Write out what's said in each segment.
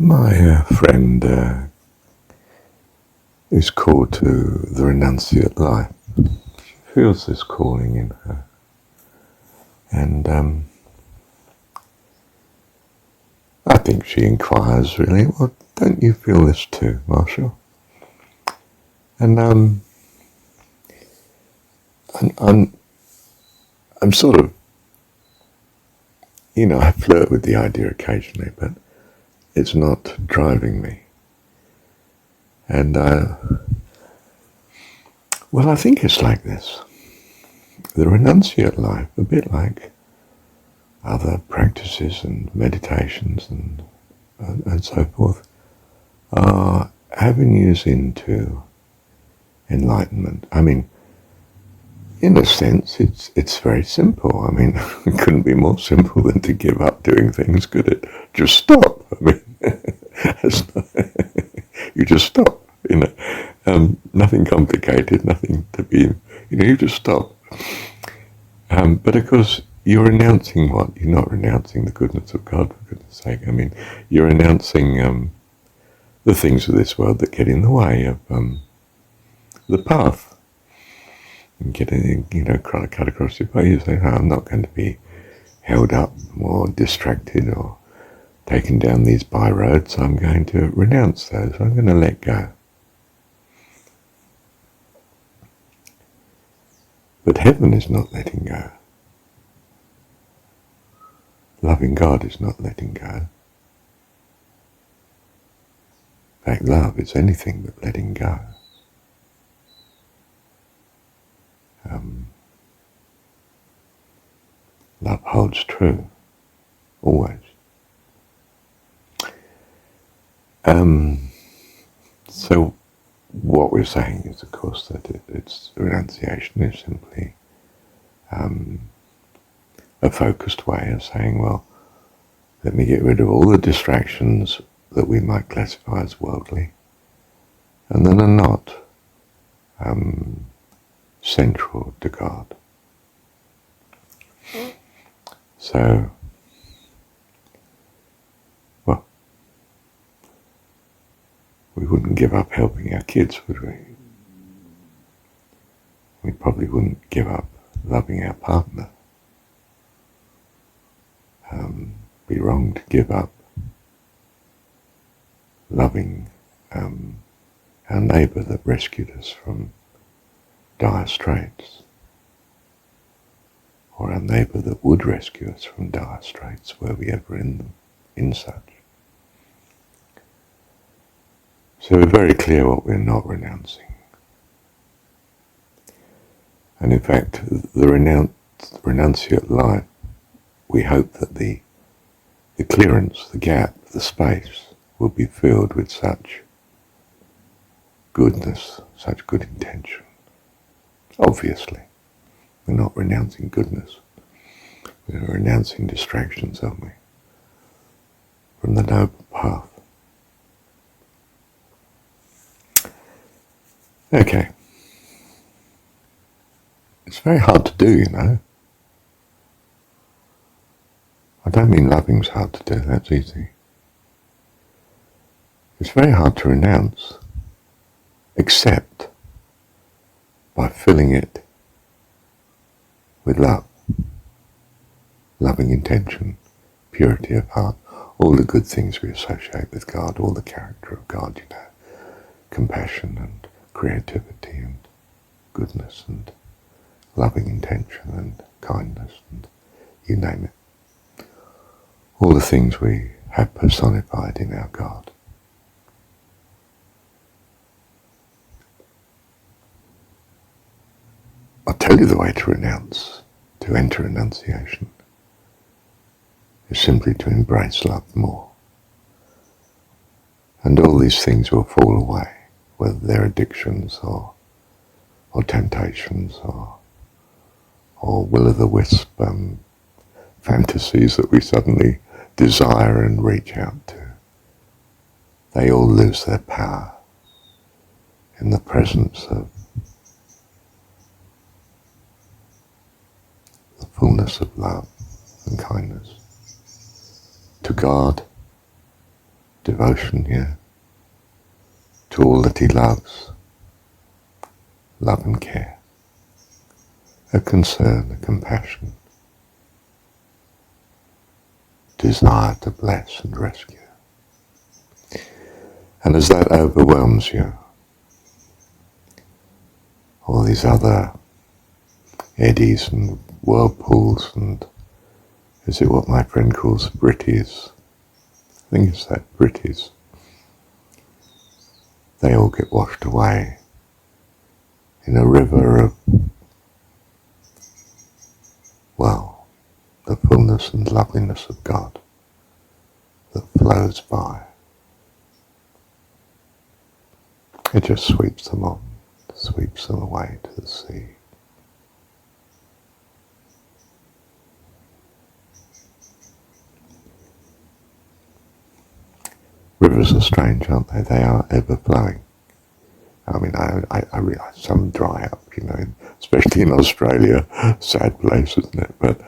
My friend is called to the renunciate life. She feels this calling in her. And I think she inquires really, well, don't you feel this too, Marshall? And I'm sort of, I flirt with the idea occasionally, but it's not driving me. And well, I think it's like this. The renunciate life, a bit like other practices and meditations and so forth, are avenues into enlightenment. I mean, in a sense, it's very simple. I mean, it couldn't be more simple than to give up doing things, could it? Just stop. I mean, you just stop. Nothing complicated, nothing to be. You just stop. But of course, you're renouncing what? You're not renouncing the goodness of God, for goodness sake. I mean, you're renouncing the things of this world that get in the way of the path. And getting, trying to cut across your path, you say, oh, I'm not going to be held up or distracted or taken down these by roads. I'm going to renounce those. I'm going to let go. But heaven is not letting go. Loving God is not letting go. In fact, love is anything but letting go. Love holds true, always. So what we're saying is, of course, that it's renunciation is simply a focused way of saying, well, let me get rid of all the distractions that we might classify as worldly and that are not central to God. So, well, we wouldn't give up helping our kids, would we? We probably wouldn't give up loving our partner. Be wrong to give up loving our neighbour that rescued us from dire straits, or our neighbour that would rescue us from dire straits were we ever in them, in such. So we're very clear what we're not renouncing. And in fact, the renunciate life, we hope that the clearance, the gap, the space will be filled with such goodness, such good intention. Obviously, we're not renouncing goodness. We're renouncing distractions, aren't we? From the noble path. Okay. It's very hard to do, I don't mean loving's hard to do, that's easy. It's very hard to renounce, except by filling it with love, loving intention, purity of heart, all the good things we associate with God, all the character of God, compassion and creativity and goodness and loving intention and kindness and you name it. All the things we have personified in our God. I'll tell you the way to renounce, to enter renunciation, is simply to embrace love more. And all these things will fall away, whether they're addictions or temptations or will-o'-the-wisp fantasies that we suddenly desire and reach out to. They all lose their power in the presence of the fullness of love and kindness to God devotion, yeah, to all that he loves, love and care, a concern, a compassion, desire to bless and rescue. And as that overwhelms you, all these other eddies and whirlpools and, is it what my friend calls Britties? I think it's that, Britties. They all get washed away in a river of, well, the fullness and loveliness of God that flows by. It just sweeps them on, sweeps them away to the sea. Rivers are strange, aren't they? They are ever flowing. I mean, I realise some dry up, you know, especially in Australia, sad place, isn't it? But,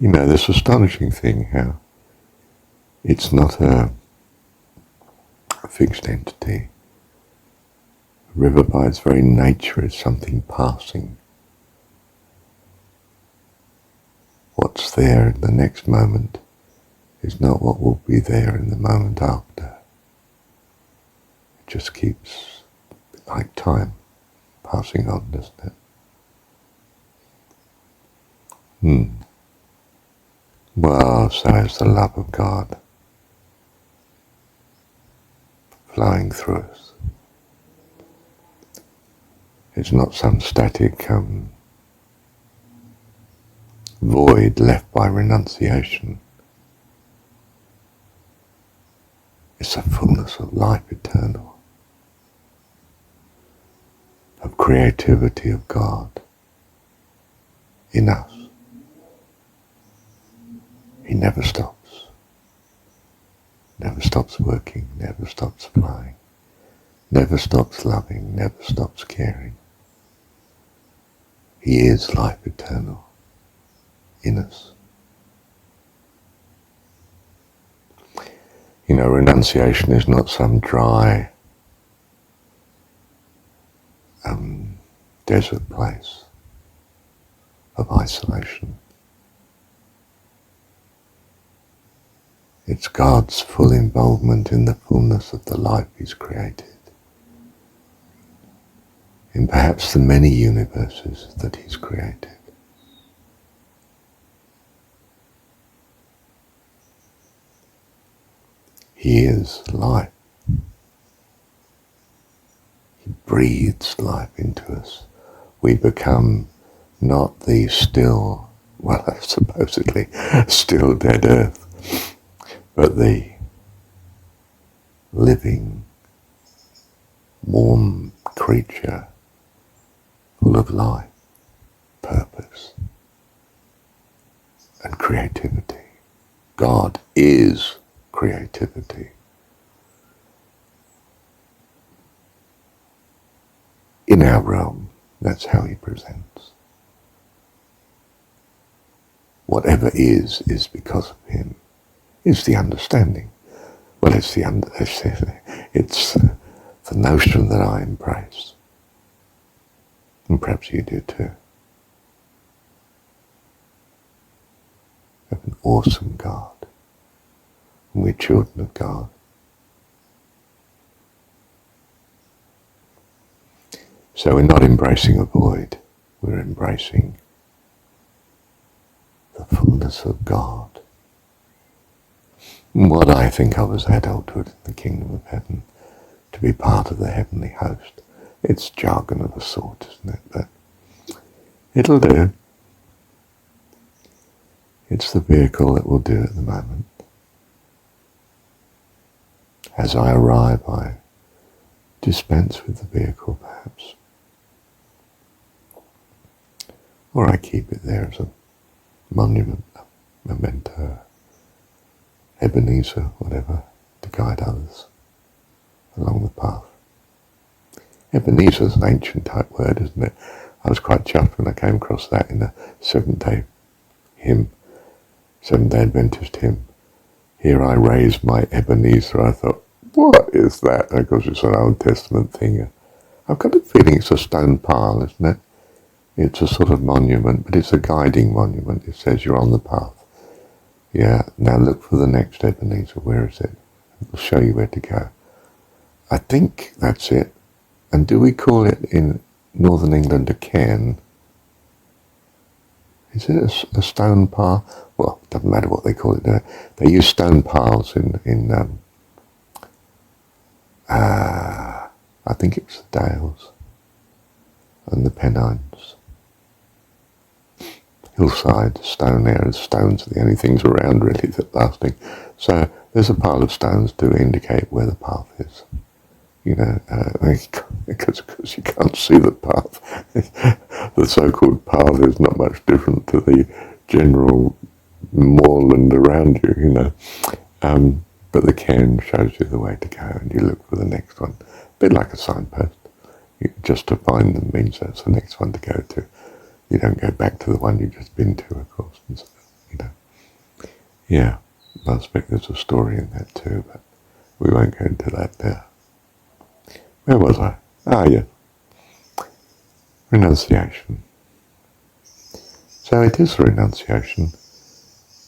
you know, this astonishing thing how it's not a fixed entity. A river by its very nature is something passing. What's there in the next moment is not what will be there in the moment after. It just keeps, like time, passing on, doesn't it? Well, so is the love of God flowing through us. It's not some static void left by renunciation. It's a fullness of life eternal, of creativity of God in us. He never stops working, never stops flying, never stops loving, never stops caring. He is life eternal in us. You know, renunciation is not some dry desert place of isolation. It's God's full involvement in the fullness of the life He's created, in perhaps the many universes that He's created. He is life. He breathes life into us. We become not the still, well, supposedly still dead earth, but the living, warm creature full of life, purpose, and creativity. God is creativity. In our realm, that's how He presents. Whatever is because of Him. It's the understanding. Well, it's the notion that I embrace. And perhaps you do too. Of an awesome God. And we're children of God. So we're not embracing a void, we're embracing the fullness of God. And what I think of as adulthood in the kingdom of heaven, to be part of the heavenly host. It's jargon of a sort, isn't it? But it'll do. It's the vehicle that will do at the moment. As I arrive, I dispense with the vehicle, perhaps. Or I keep it there as a monument, a memento, Ebenezer, whatever, to guide others along the path. Ebenezer is an ancient type word, isn't it? I was quite chuffed when I came across that in a Seventh-day Adventist hymn. Here I raise my Ebenezer. I thought, what is that? Of course, it's an Old Testament thing. I've got a feeling it's a stone pile, isn't it? It's a sort of monument, but it's a guiding monument. It says you're on the path. Yeah, now look for the next Ebenezer. Where is it? It'll show you where to go. I think that's it. And do we call it in Northern England a cairn? Is it a stone pile? Well, it doesn't matter what they call it there. They use stone piles in I think it was the Dales and the Pennines. Hillside, stone there, stones are the only things around really that are lasting. So there's a pile of stones to indicate where the path is. You know, because you can't see the path. The so-called path is not much different to the general moorland around you, you know. But the cairn shows you the way to go, and you look for the next one. A bit like a signpost. Just to find them means that's the next one to go to. You don't go back to the one you've just been to, of course. And so, you know. Yeah, I expect there's a story in that too, but we won't go into that now. Where was I? Yeah. Renunciation. So it is a renunciation,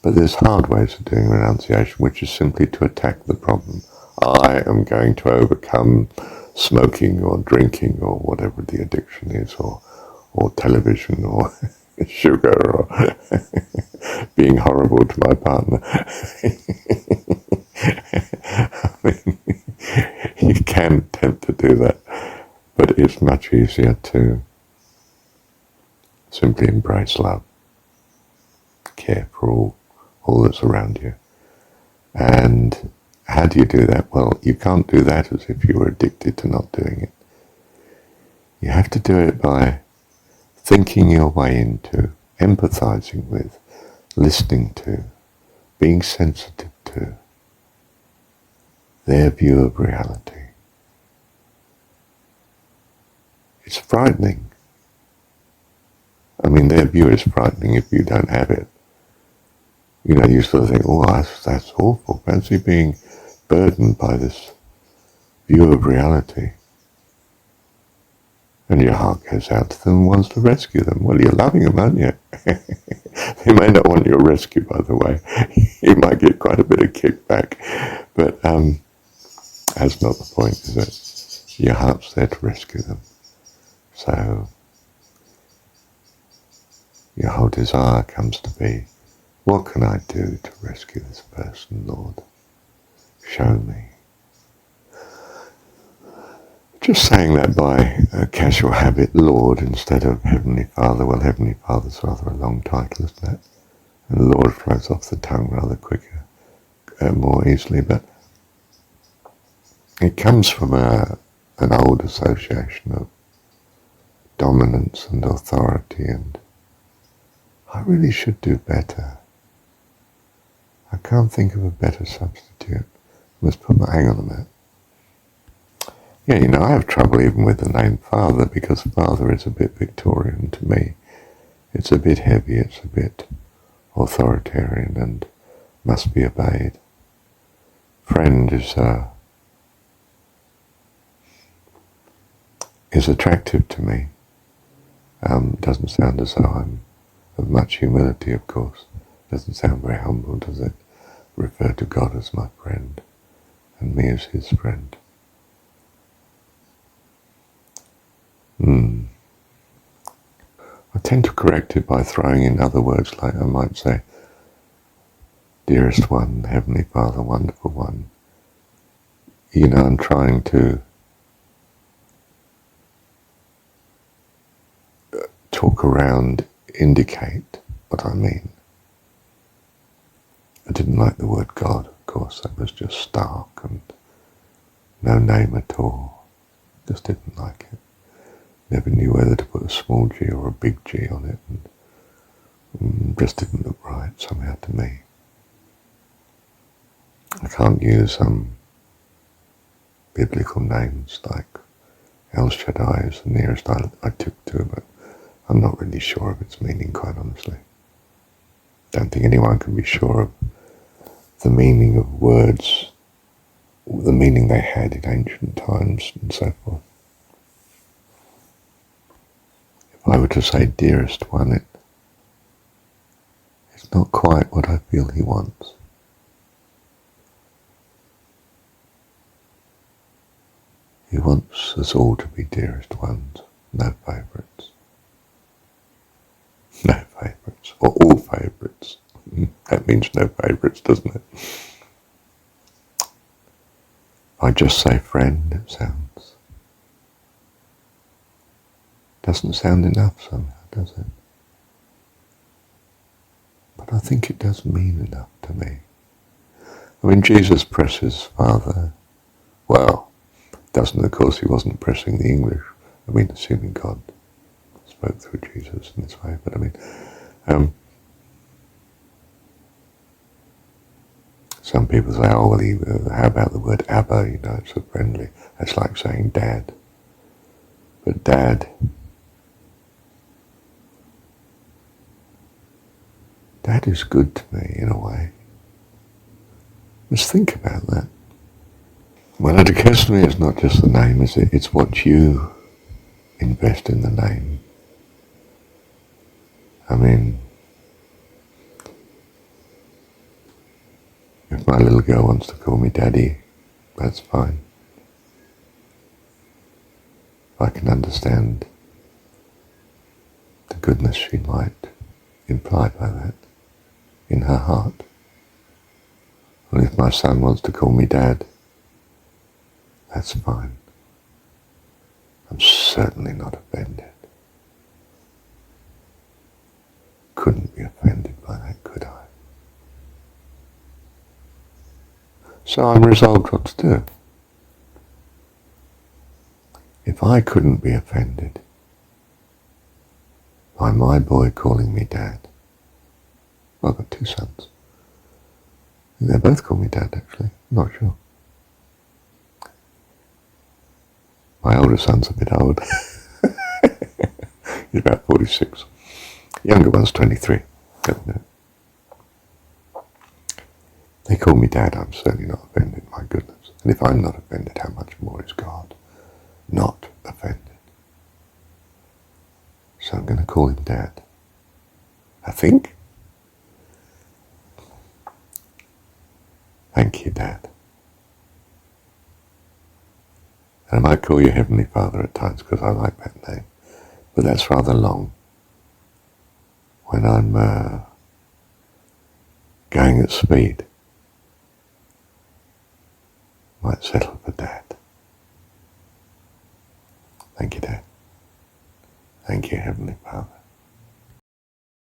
but there's hard ways of doing renunciation, which is simply to attack the problem. I am going to overcome smoking or drinking or whatever the addiction is, or television or sugar or being horrible to my partner. I mean, you can attempt to do that, but it's much easier to simply embrace love, care for all that's around you. And how do you do that? Well, you can't do that as if you were addicted to not doing it. You have to do it by thinking your way into, empathizing with, listening to, being sensitive to their view of reality. It's frightening. I mean, their view is frightening if you don't have it. You know, you sort of think, oh, that's awful. Fancy being burdened by this view of reality. And your heart goes out to them and wants to rescue them. Well, you're loving them, aren't you? They may not want your rescue, by the way. You might get quite a bit of kickback. But that's not the point, is it? Your heart's there to rescue them. So your whole desire comes to be, what can I do to rescue this person, Lord? Show me. Just saying that by a casual habit, Lord, instead of Heavenly Father. Well, Heavenly Father's rather a long title, isn't it? And Lord flows off the tongue rather quicker, more easily, but it comes from an old association of dominance and authority, and I really should do better. I can't think of a better substitute. Hang on a minute. Yeah, you know, I have trouble even with the name Father, because Father is a bit Victorian to me. It's a bit heavy, it's a bit authoritarian and must be obeyed. Friend is attractive to me. Doesn't sound as though I'm of much humility, of course. Doesn't sound very humble, does it? Refer to God as my friend and me as his friend. I tend to correct it by throwing in other words, like I might say, dearest one, Heavenly Father, wonderful one. You know, I'm trying to talk around, indicate what I mean. I didn't like the word God, of course. That was just stark and no name at all. Just didn't like it. Never knew whether to put a small g or a big G on it, and just didn't look right somehow to me. I can't use biblical names like El Shaddai is the nearest I took to, but I'm not really sure of its meaning, quite honestly. Don't think anyone can be sure of the meaning of words, the meaning they had in ancient times and so forth. If I were to say dearest one, it's not quite what I feel he wants. He wants us all to be dearest ones, no favourites. No favourites, or all favourites. That means no favourites, doesn't it? If I just say friend, it doesn't sound enough somehow, does it? But I think it does mean enough to me. I mean, Jesus presses Father. Well, doesn't, of course, he wasn't pressing the English. I mean, assuming God spoke through Jesus in this way, but I mean, some people say, oh, well, how about the word Abba? You know, it's so friendly. That's like saying Dad. But Dad is good to me in a way. Just think about that. Well, it occurs to me it's not just the name, is it? It's what you invest in the name. I mean, if my little girl wants to call me Daddy, that's fine. I can understand the goodness she might imply by that in her heart. And if my son wants to call me Dad, that's fine. I'm certainly not offended. Couldn't be offended by that, could I? So I'm resolved what to do. If I couldn't be offended by my boy calling me Dad, well, I've got two sons. They both call me Dad, actually. I'm not sure. My older son's a bit old. He's about 46. The younger one's 23. They call me Dad, I'm certainly not offended, my goodness. And if I'm not offended, how much more is God not offended? So I'm going to call him Dad. I think. Thank you, Dad. And I might call you Heavenly Father at times because I like that name. But that's rather long. When I'm going at speed, might settle for Dad. Thank you, Dad. Thank you, Heavenly Father.